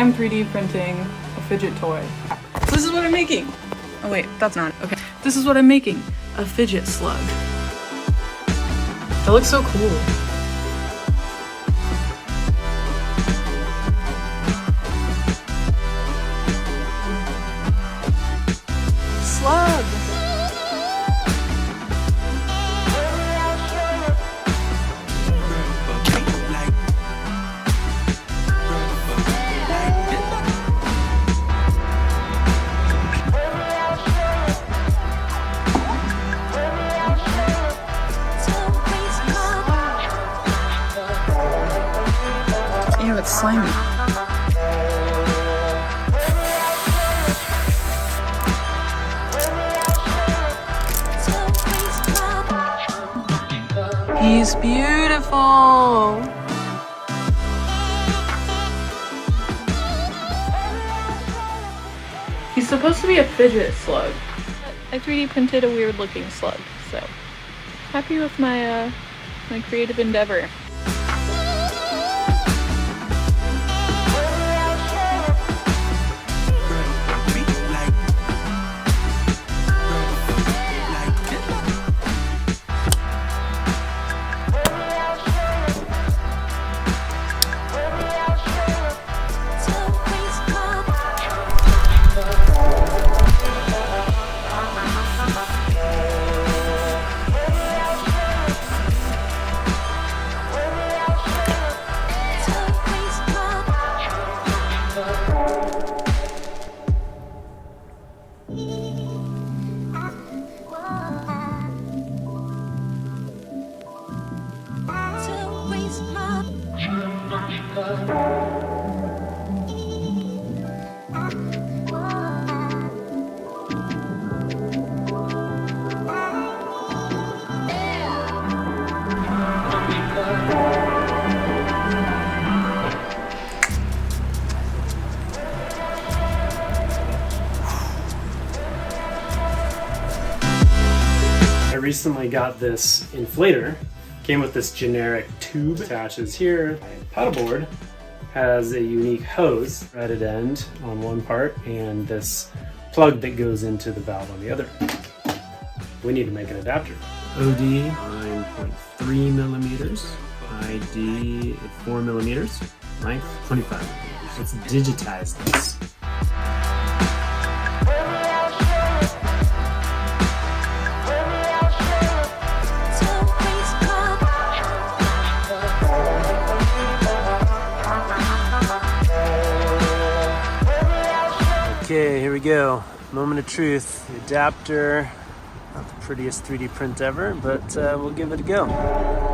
I'm 3D printing a fidget toy. So this is what I'm making. Oh wait, that's not, okay. This is what I'm making, a fidget slug. That looks so cool. Slug. Ew, it's slimy. He's beautiful. He's supposed to be a fidget slug. I 3D printed a weird looking slug, so happy with my my creative endeavor. I recently got this inflator. Came with this generic tube, attaches here. My paddleboard has a unique hose, threaded end on one part, and this plug that goes into the valve on the other. We need to make an adapter. OD 9.3 millimeters, ID 4 millimeters, length 25 millimeters. Let's digitize this. Okay, here we go. Moment of truth. The adapter, not the prettiest 3D print ever, but we'll give it a go.